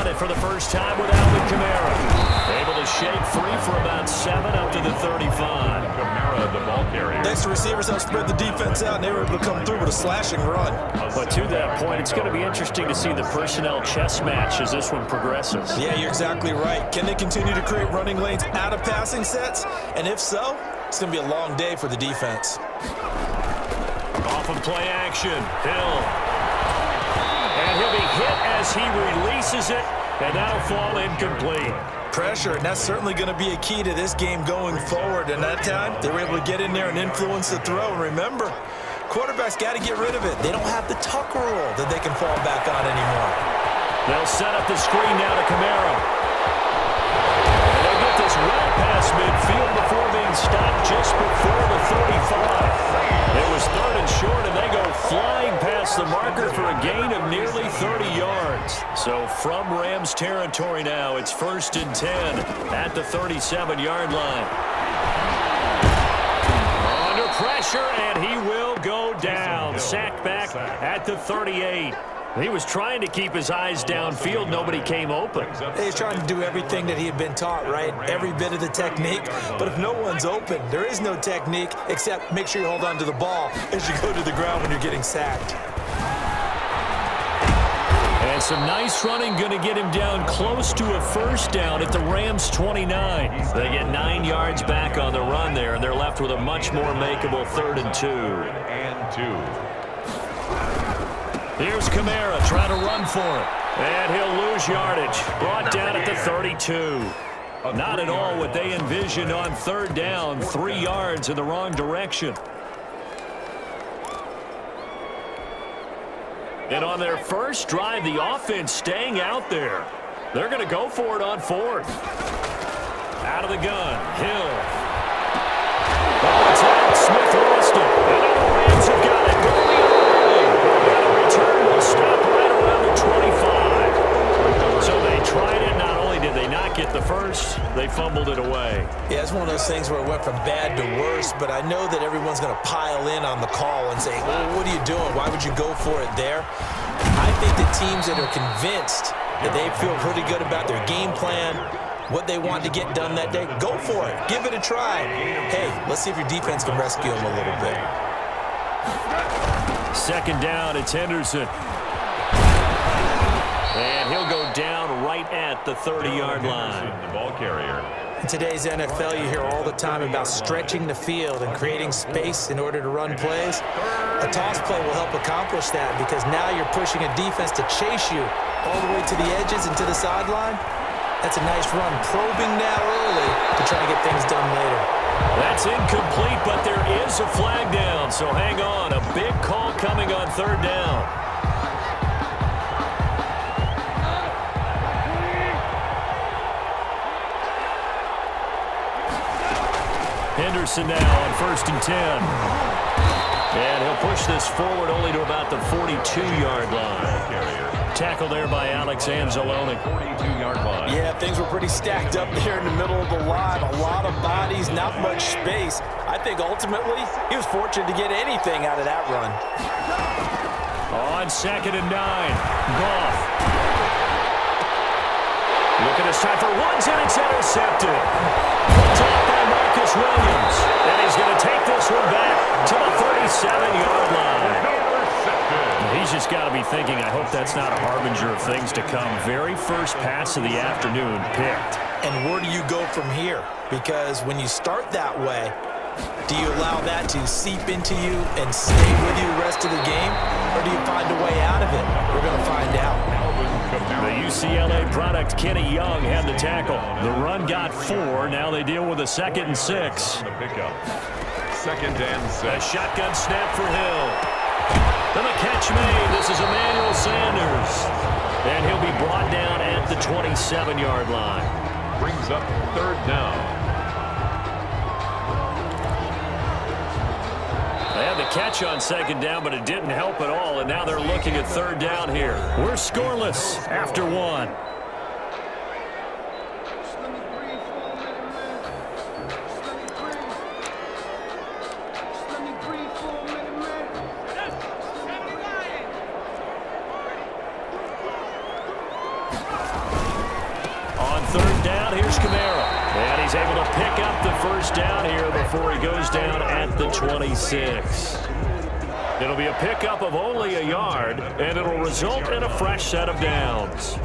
run it for the first time with Alvin Kamara. Able to shake free for about 7 up to the 35. Kamara, the ball carrier. Next, the receivers have spread the defense out, and they were able to come through with a slashing run. But to that point, it's going to be interesting to see the personnel chess match as this one progresses. Yeah, you're exactly right. Can they continue to create running lanes out of passing sets? And if so, it's going to be a long day for the defense. Off of play action, Hill. And he'll be hit as he releases it, and that'll fall incomplete. Pressure, and that's certainly going to be a key to this game going forward. And that time, they were able to get in there and influence the throw. And remember, quarterbacks got to get rid of it. They don't have the tuck rule that they can fall back on anymore. They'll set up the screen now to Kamara. And they'll get this right past midfield before being stopped just before the 35. It was 3rd and short, and they go flying past the marker for a gain of nearly 30 yards. So from Rams territory now, it's 1st and 10 at the 37-yard line. Under pressure, and he will go down. Sacked back at the 38. He was trying to keep his eyes downfield. Nobody came open. He's trying to do everything that he had been taught, right? Every bit of the technique. But if no one's open, there is no technique except make sure you hold on to the ball as you go to the ground when you're getting sacked. And some nice running, going to get him down close to a 1st down at the Rams 29. They get 9 yards back on the run there, and they're left with a much more makeable 3rd and 2. Here's Kamara trying to run for it. And he'll lose yardage. Brought down at the 32. Not at all what they envisioned on 3rd down. 3 yards in the wrong direction. And on their first drive, the offense staying out there. They're going to go for it on 4th. Out of the gun. Hill. Oh, it's out. Smith lost it. And now the Rams have got it. Going the other way. And the return will stop right around the 25. So they tried it. Not only did they not get the first, they fumbled it away. Yeah, it's one of those things where it went from bad to worse, but I know that everyone's going to pile in on the call and say, well, what are you doing? Why would you go for it there? I think the teams that are convinced that they feel pretty good about their game plan, what they want to get done that day, go for it. Give it a try. Hey, let's see if your defense can rescue them a little bit. 2nd down, it's Henderson. And he'll go down right at the 30-yard line. The ball carrier. In today's NFL, you hear all the time about stretching the field and creating space in order to run plays. A toss play will help accomplish that because now you're pushing a defense to chase you all the way to the edges and to the sideline. That's a nice run, probing now early to try to get things done later. That's incomplete, but there is a flag down, so hang on. A big call coming on 3rd down. Henderson now on 1st and 10. And he'll push this forward only to about the 42-yard line. Tackle there by Alex Anzalone. 42-yard line. Yeah, things were pretty stacked up there in the middle of the line. A lot of bodies, not much space. I think ultimately he was fortunate to get anything out of that run. On 2nd and 9, Goff. Look at this time for ones, and it's intercepted. Top by Marcus Williams. And he's going to take this one back to the 37-yard line. He's just got to be thinking, I hope that's not a harbinger of things to come. Very first pass of the afternoon picked. And where do you go from here? Because when you start that way, do you allow that to seep into you and stay with you the rest of the game? Or do you find a way out of it? We're going to find out. The UCLA product, Kenny Young, had the tackle. The run got 4. Now they deal with a 2nd and 6. The pickup. 2nd and 6. A shotgun snap for Hill. Then the catch made. This is Emmanuel Sanders. And he'll be brought down at the 27-yard line. Brings up 3rd down. They had the catch on 2nd down, but it didn't help at all, and now they're looking at 3rd down here. We're scoreless after 1. out. Here's Kamara. And he's able to pick up the first down here before he goes down at the 26. It'll be a pickup of only a yard, and it'll result in a fresh set of downs.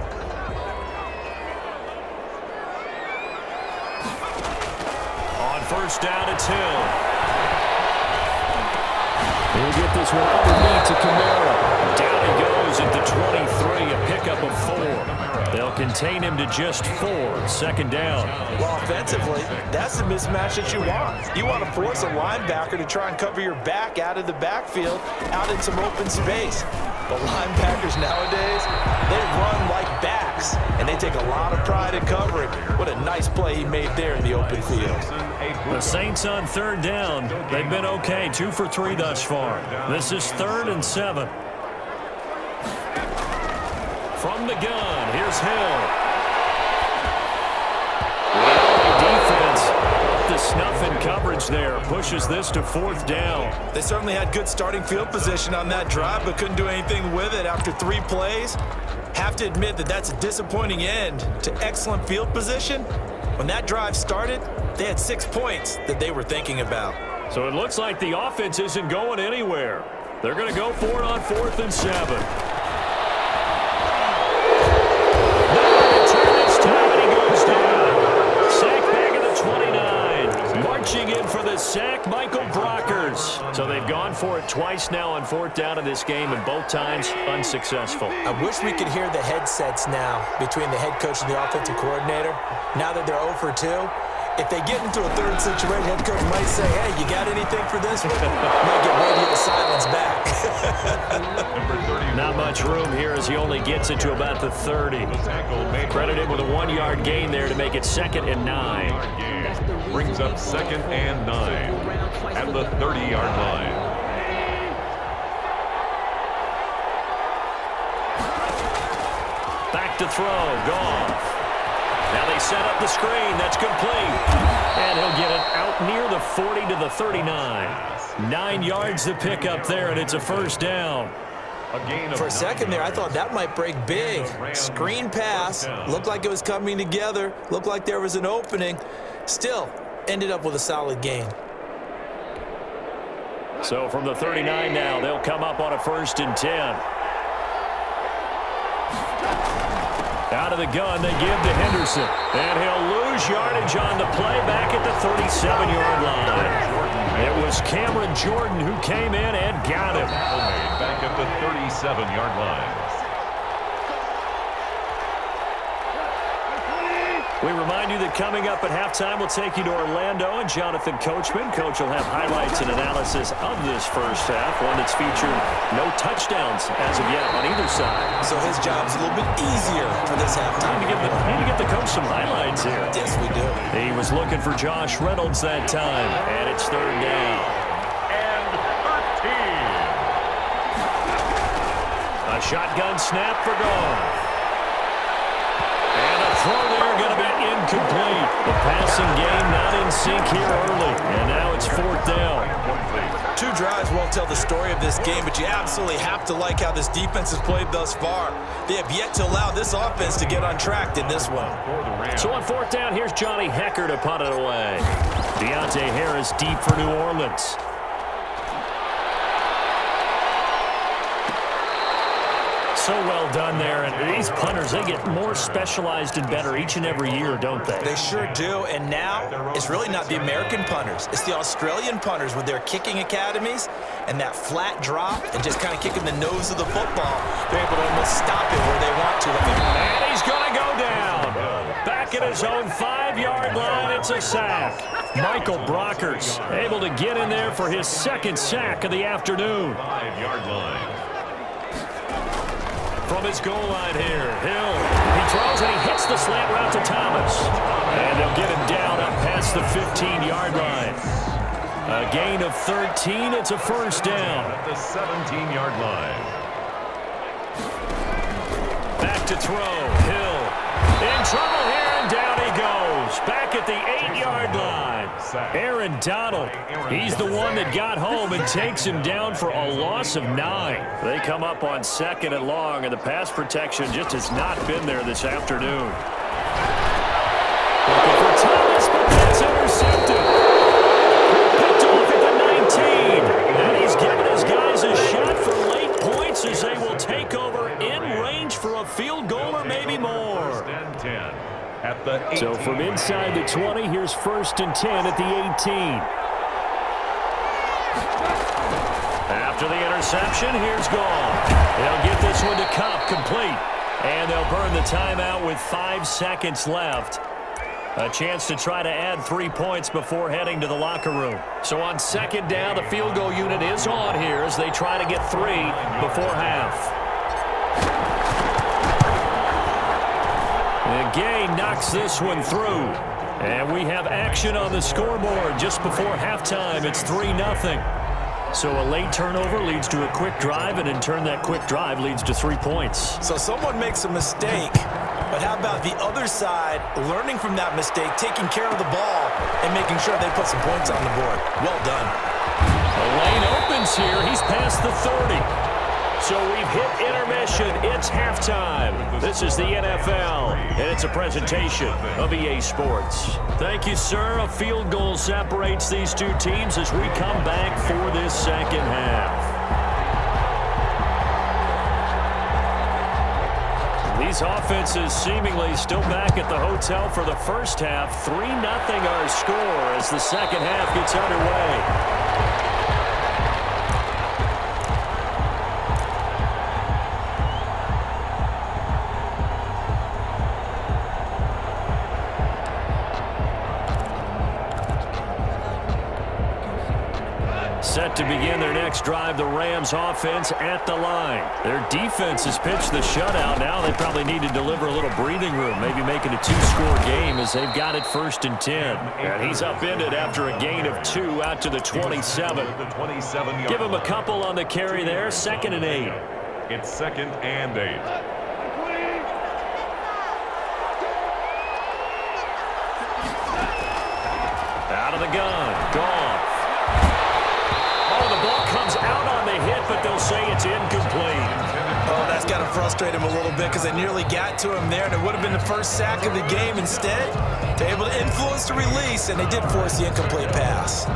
On first down, it's Hill. He'll get this one underneath to Kamara. Down he goes at the 23, a pickup of 4. They'll contain him to just 4. Second down. Well, offensively, that's the mismatch that you want. You want to force a linebacker to try and cover your back out of the backfield, out in some open space. But linebackers nowadays, they run like backs, and they take a lot of pride in covering. What a nice play he made there in the open field. The Saints on third down. They've been okay, 2 for 3 thus far. This is 3rd and 7. From the gun, here's Hill. Defense, the snuff in coverage there, pushes this to 4th down. They certainly had good starting field position on that drive, but couldn't do anything with it after 3 plays. Have to admit that that's a disappointing end to excellent field position. When that drive started, they had 6 points that they were thinking about. So it looks like the offense isn't going anywhere. They're going to go for it on 4th and 7. Marching in for the sack, Michael Brockers. So they've gone for it twice now on 4th down in this game, and both times unsuccessful. I wish we could hear the headsets now between the head coach and the offensive coordinator. Now that they're 0 for 2, if they get into a third situation, head coach might say, hey, you got anything for this one? Might get radio silence back. Not much room here as he only gets it to about the 30. Credit him with a 1-yard gain there to make it 2nd and 9. Brings up 2nd and 9 at the 30-yard line. Back to throw, Goff. Now they set up the screen, that's complete. And he'll get it out near the 40 to the 39. 9 yards to pick up there, and it's a first down. For a second there, I thought that might break big. Screen pass, looked like it was coming together, looked like there was an opening. Still, ended up with a solid gain. So from the 39 now, they'll come up on a 1st and 10. Out of the gun, they give to Henderson. And he'll lose yardage on the play back at the 37-yard line. It was Cameron Jordan who came in and got him. Back at the 37-yard line. We remind you that coming up at halftime, we'll take you to Orlando and Jonathan Coachman. Coach will have highlights and analysis of this first half, one that's featured no touchdowns as of yet on either side. So his job's a little bit easier for this halftime. Need to get the coach some highlights here. Yes, we do. He was looking for Josh Reynolds that time, and it's 3rd down. And 13. A shotgun snap for Goff. And a throw there going to be incomplete. The passing game not in sync here early. And now it's 4th down. 2 drives won't tell the story of this game, but you absolutely have to like how this defense has played thus far. They have yet to allow this offense to get untracked in this one. So on 4th down, here's Johnny Hecker to punt it away. Deontay Harris deep for New Orleans. So well done there, and these punters, they get more specialized and better each and every year, don't they? They sure do, and now it's really not the American punters. It's the Australian punters with their kicking academies and that flat drop and just kind of kicking the nose of the football. They're able to almost stop it where they want to. And he's going to go down. Back at his own 5-yard line, it's a sack. Michael Brockers able to get in there for his 2nd sack of the afternoon. 5-yard line. From his goal line here, Hill. He throws and he hits the slant route to Thomas. And they'll get him down up past the 15-yard line. A gain of 13. It's a first down. At the 17-yard line. Back to throw. Hill in trouble here, and down he goes. Back at the 8-yard line. Aaron Donald, he's the one that got home and takes him down for a loss of 9. They come up on 2nd and long, and the pass protection just has not been there this afternoon. 10 at the 18. So from inside the 20, here's 1st and 10 at the 18. After the interception, here's Gall. They'll get this one to Cup, complete. And they'll burn the timeout with 5 seconds left. A chance to try to add 3 points before heading to the locker room. So on 2nd down, the field goal unit is on here as they try to get 3 before half. And Gay knocks this one through. And we have action on the scoreboard just before halftime. It's 3-0. So a late turnover leads to a quick drive, and in turn that quick drive leads to 3 points. So someone makes a mistake, but how about the other side learning from that mistake, taking care of the ball, and making sure they put some points on the board? Well done. The lane opens here. He's past the 30. So we've hit intermission. It's halftime. This is the NFL, and it's a presentation of EA Sports. Thank you, sir. A field goal separates these two teams as we come back for this second half. These offenses seemingly still back at the hotel for the first half. 3-0 our score as the second half gets underway. Set to begin their next drive, the Rams offense at the line. Their defense has pitched the shutout. Now they probably need to deliver a little breathing room, maybe make it a 2-score game as they've got it 1st and 10. And he's upended after a gain of 2 out to the 27. Give him a couple on the carry there, 2nd and 8. It's 2nd and 8. Out of the gun, Goff. The ball comes out on the hit, but they'll say it's incomplete. Oh, that's got to frustrate him a little bit because they nearly got to him there, and it would have been the first sack of the game. Instead, they're able to influence the release, and they did force the incomplete pass.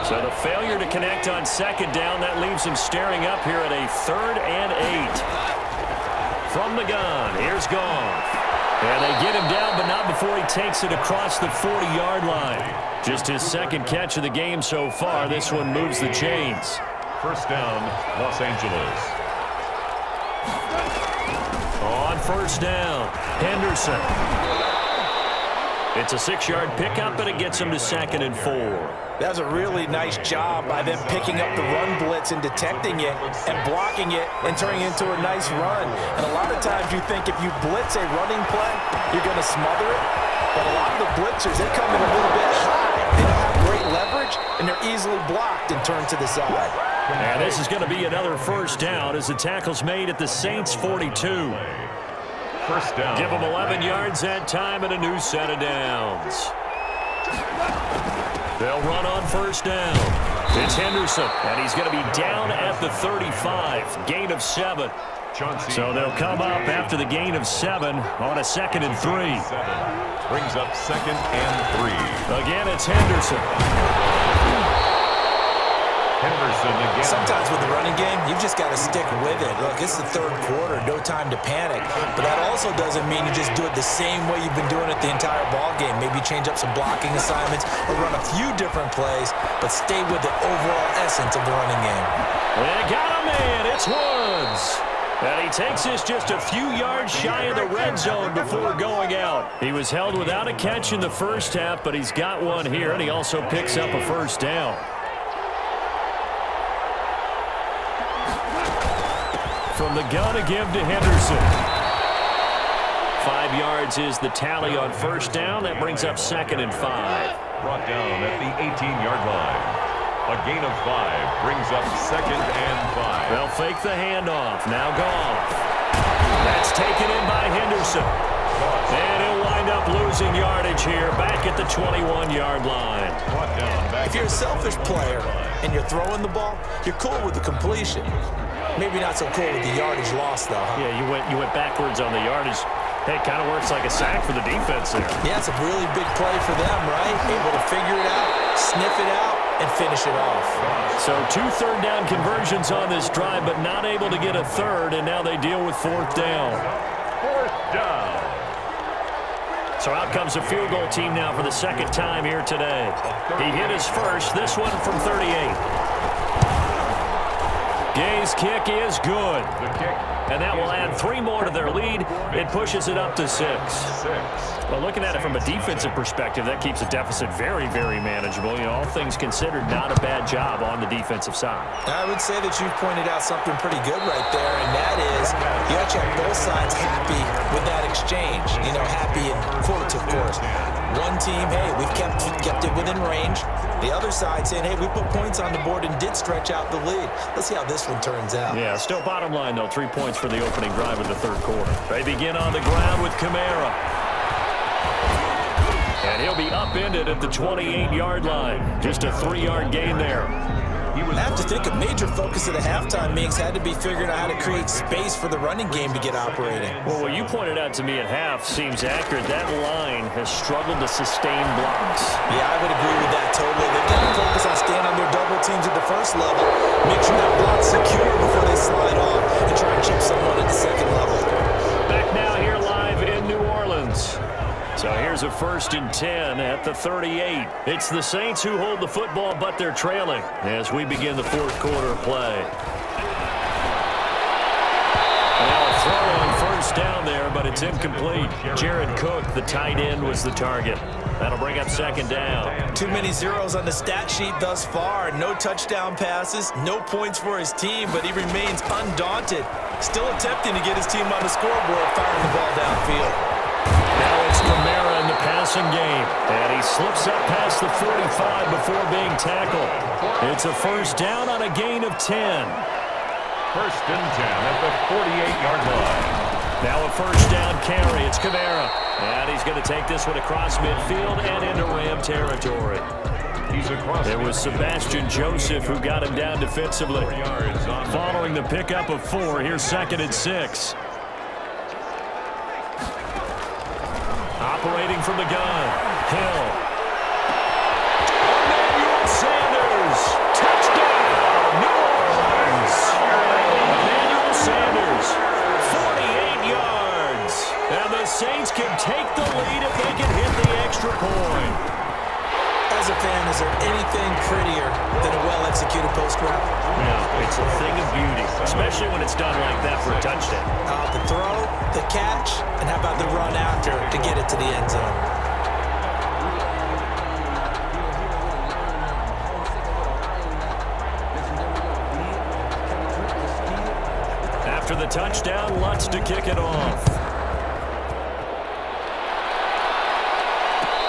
So the failure to connect on 2nd down, that leaves him staring up here at a 3rd and 8. From the gun, here's Goff. And they get him down, but not before he takes it across the 40-yard line. Just his 2nd catch of the game so far. This one moves the chains. 1st down, Los Angeles. On 1st down, Henderson. It's a 6-yard pickup, and it gets him to 2nd and 4. That was a really nice job by them picking up the run blitz and detecting it and blocking it and turning it into a nice run. And a lot of times you think if you blitz a running play, you're going to smother it. But a lot of the blitzers, they come in a little bit high. They don't have great leverage, and they're easily blocked and turned to the side. And this is going to be another 1st down as the tackle's made at the Saints' 42. 1st down. Give them 11 yards that time and a new set of downs. They'll run on 1st down. It's Henderson, and he's going to be down at the 35. Gain of 7. So they'll come up after the gain of 7 on a 2nd and 3. Brings up 2nd and 3. Again, it's Henderson. Henderson again. Sometimes with the running game, you've just got to stick with it. Look, it's the 3rd quarter, no time to panic. But that also doesn't mean you just do it the same way you've been doing it the entire ball game. Maybe change up some blocking assignments or run a few different plays, but stay with the overall essence of the running game. They got a man. It's Woods. And he takes this just a few yards shy of the red zone before going out. He was held without a catch in the first half, but he's got one here, and he also picks up a 1st down. From the gun to give to Henderson. 5 yards is the tally on 1st down. That brings up 2nd and 5. Brought down at the 18-yard line. A gain of 5 brings up 2nd and 5. They'll fake the handoff. Now Goff. That's taken in by Henderson. And he'll wind up losing yardage here back at the 21-yard line. Brought down back. If you're a selfish player and you're throwing the ball, you're cool with the completion. Maybe not so cool with the yardage loss, though. Huh? Yeah, you went backwards on the yardage. Hey, it kind of works like a sack for the defense there. Yeah, it's a really big play for them, right? Able to figure it out, sniff it out, and finish it off. So 2 third down conversions on this drive, but not able to get a 3rd, and now they deal with 4th down. down. So out comes a field goal team now for the second time here today. He hit his first, this one from 38. Gay's kick is good. The kick. And that will add 3 more to their lead. It pushes it up to 6. Well, looking at it from a defensive perspective, that keeps the deficit very, very manageable. You know, all things considered, not a bad job on the defensive side. I would say that you've pointed out something pretty good right there, and that is you actually have both sides happy with that exchange. You know, happy in quotes, of course. One team, hey, we've kept it within range. The other side saying, hey, we put points on the board and did stretch out the lead. Let's see how this one turns out. Yeah, still bottom line, though, 3 points for the opening drive of the third quarter. They begin on the ground with Kamara. And he'll be upended at the 28-yard line. Just a 3-yard gain there. I have to think a major focus of the halftime meetings had to be figuring out how to create space for the running game to get operating. Well, what you pointed out to me at half seems accurate. That line has struggled to sustain blocks. Yeah, I would agree with that totally. They've got to focus on staying on their double teams at the first level, make sure that block's secure before they slide off, and try and chip someone at the second level. Back now here live in New Orleans. So here's a 1st and 10 at the 38. It's the Saints who hold the football, but they're trailing as we begin the fourth quarter of play. Now a throw on 1st down there, but it's incomplete. Jared Cook, the tight end, was the target. That'll bring up 2nd down. Too many zeros on the stat sheet thus far. No touchdown passes, no points for his team, but he remains undaunted. Still attempting to get his team on the scoreboard, firing the ball downfield. Now it's Kamara in the passing game. And he slips up past the 45 before being tackled. It's a 1st down on a gain of 10. 1st and 10 at the 48-yard line. Now a 1st down carry. It's Kamara. And he's going to take this one across midfield and into Ram territory. He's across. It was Sebastian Joseph who got him down defensively. Following the pickup of 4, here's 2nd and 6. Operating from the gun, Hill. Emmanuel Sanders, touchdown, New Orleans. Emmanuel Sanders, 48 yards. And the Saints can take the lead if they can hit the extra point. As a fan, is there anything prettier than a well-executed post route? No, it's a thing of beauty, especially when it's done like that for a touchdown. The throw, the catch, and how about the run after to get it to the end zone? After the touchdown, Lutz to kick it off.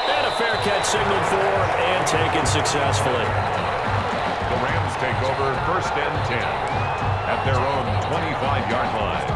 And a fair catch signaled for and taken successfully. The Rams take over 1st and 10 at their own 25-yard line.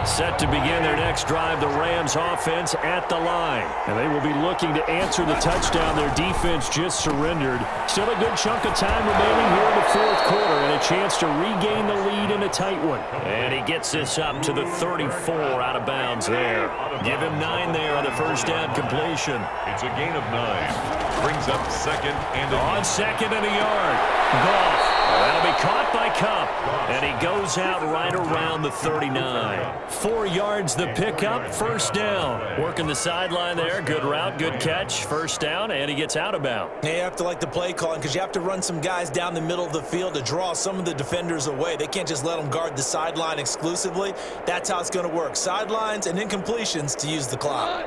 Set to begin their next drive, the Rams offense at the line. And they will be looking to answer the touchdown their defense just surrendered. Still a good chunk of time remaining here in the fourth quarter and a chance to regain the lead in a tight one. And he gets this up to the 34 out of bounds there. Give him 9 there on the 1st down completion. It's a gain of 9. Brings up 2nd and on 2nd and a yard. Goff. That'll be caught by Kupp. And he goes out right around the 39. 4 yards the pickup, 1st down. Working the sideline there. Good route, good catch. 1st down, and he gets out of bounds. You have to like the play calling because you have to run some guys down the middle of the field to draw some of the defenders away. They can't just let them guard the sideline exclusively. That's how it's going to work. Sidelines and incompletions to use the clock.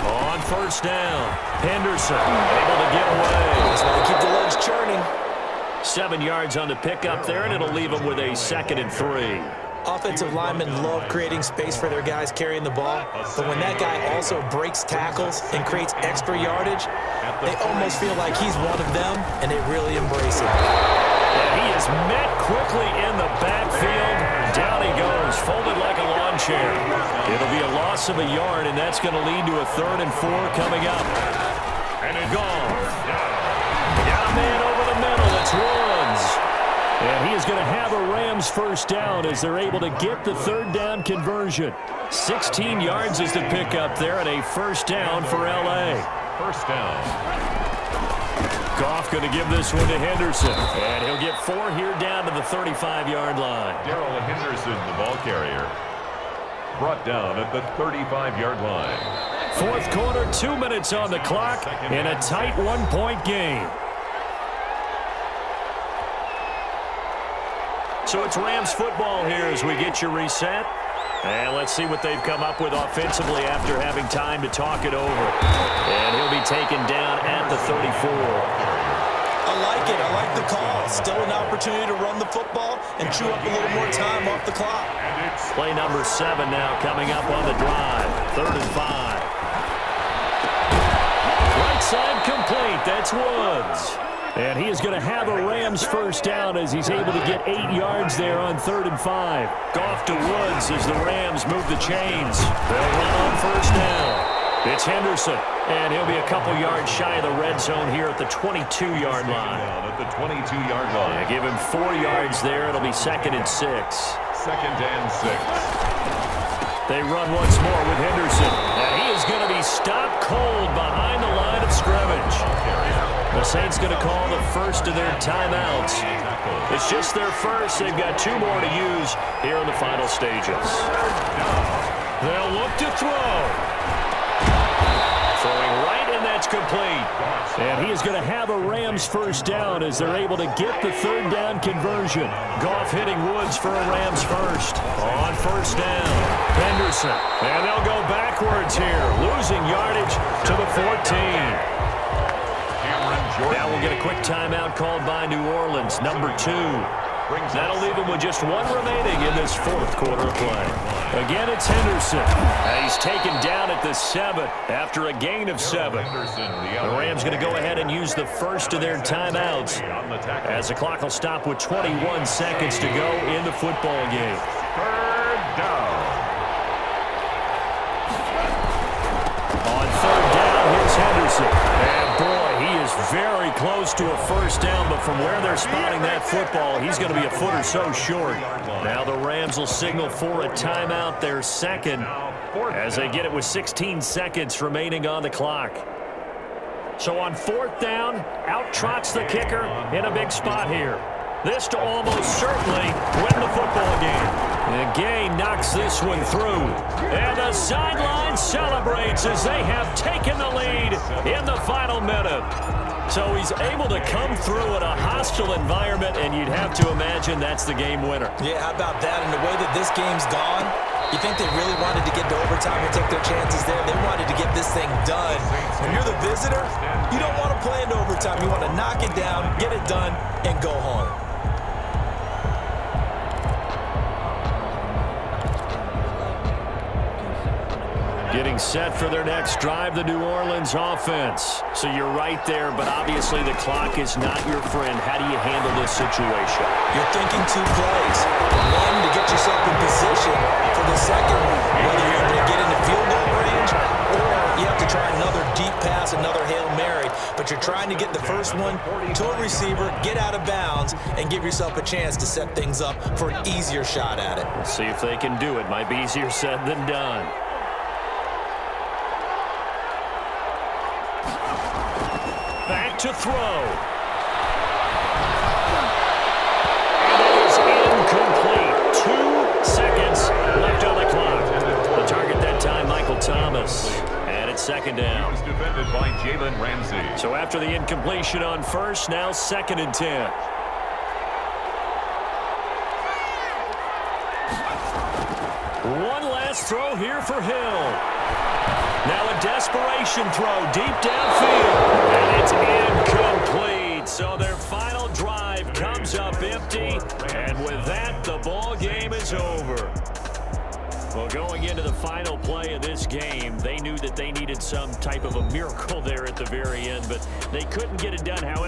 On 1st down, Henderson able to get away. That's why they keep the legs churning. 7 yards on the pickup there, and it'll leave them with a 2nd and 3. Offensive linemen love creating space for their guys carrying the ball, but when that guy also breaks tackles and creates extra yardage, they almost feel like he's one of them, and they really embrace it. And he is met quickly in the backfield. Down he goes, folded like a lawn chair. It'll be a loss of a yard, and that's going to lead to a 3rd and 4 coming up. And it's gone. Got a man over the middle. It's Woods. And he is going to have a Rams 1st down as they're able to get the 3rd down conversion. 16 yards is the pickup there, and a 1st down for L.A. 1st down. Goff going to give this one to Henderson. And he'll get 4 here down to the 35-yard line. Darrell Henderson, the ball carrier, brought down at the 35-yard line. Fourth quarter, 2 minutes on the clock in a tight 1-point game. So it's Rams football here as we get you reset. And let's see what they've come up with offensively after having time to talk it over. And he'll be taken down at the 34. I like it. I like the call. Still an opportunity to run the football and chew up a little more time off the clock. Play number 7 now coming up on the drive. 3rd and 5. Right side complete. That's Woods. And he is going to have a Rams first down as he's able to get 8 yards there on 3rd and 5. Goff to Woods as the Rams move the chains. They'll run on first down. It's Henderson, and he'll be a couple yards shy of the red zone here at the 22-yard line. At the 22-yard line. Give him 4 yards there. It'll be 2nd and 6. 2nd and 6. They run once more with Henderson. And he is going to be stopped cold behind the line of scrimmage. The Saints going to call the first of their timeouts. It's just their first. They've got 2 more to use here in the final stages. They'll look to throw. Throwing right, and that's complete. And he is going to have a Rams first down as they're able to get the 3rd down conversion. Goff hitting Woods for a Rams first. On first down, Henderson. And they'll go backwards here, losing yardage to the 14. Now we'll get a quick timeout called by New Orleans, number 2. That'll leave them with just 1 remaining in this 4th quarter of play. Again, it's Henderson. And he's taken down at the 7 after a gain of 7. The Rams going to go ahead and use the first of their timeouts as the clock will stop with 21 seconds to go in the football game. 3rd down. On 3rd down, here's Henderson. And boy, he is very close to a first down, but from where they're spotting that football, he's going to be a foot or so short. Now the Rams will signal for a timeout, their 2nd, as they get it with 16 seconds remaining on the clock. So on 4th down, out trots the kicker in a big spot here. This to almost certainly win the football game. And Gay knocks this one through. And the sideline celebrates as they have taken the lead in the final minute. So he's able to come through in a hostile environment, and you'd have to imagine that's the game winner. Yeah, how about that? And the way that this game's gone, you think they really wanted to get to overtime and take their chances there. They wanted to get this thing done. When you're the visitor, you don't want to play into overtime. You want to knock it down, get it done, and go home. Getting set for their next drive, the New Orleans offense. So you're right there, but obviously the clock is not your friend. How do you handle this situation? You're thinking 2 plays. One, to get yourself in position for the second one, whether you're able to get into field goal range or you have to try another deep pass, another Hail Mary. But you're trying to get the first one to a receiver, get out of bounds, and give yourself a chance to set things up for an easier shot at it. Let's see if they can do it. Might be easier said than done. Back to throw. And it is incomplete. 2 seconds left on the clock. The target that time, Michael Thomas. And it's 2nd down. He was defended by Jalen Ramsey. So after the incompletion on first, now 2nd and 10. One last throw here for Hill. Now a desperation throw deep downfield, and it's incomplete. So their final drive comes up empty, and with that, the ball game is over. Well, going into the final play of this game, they knew that they needed some type of a miracle there at the very end, but they couldn't get it done. However,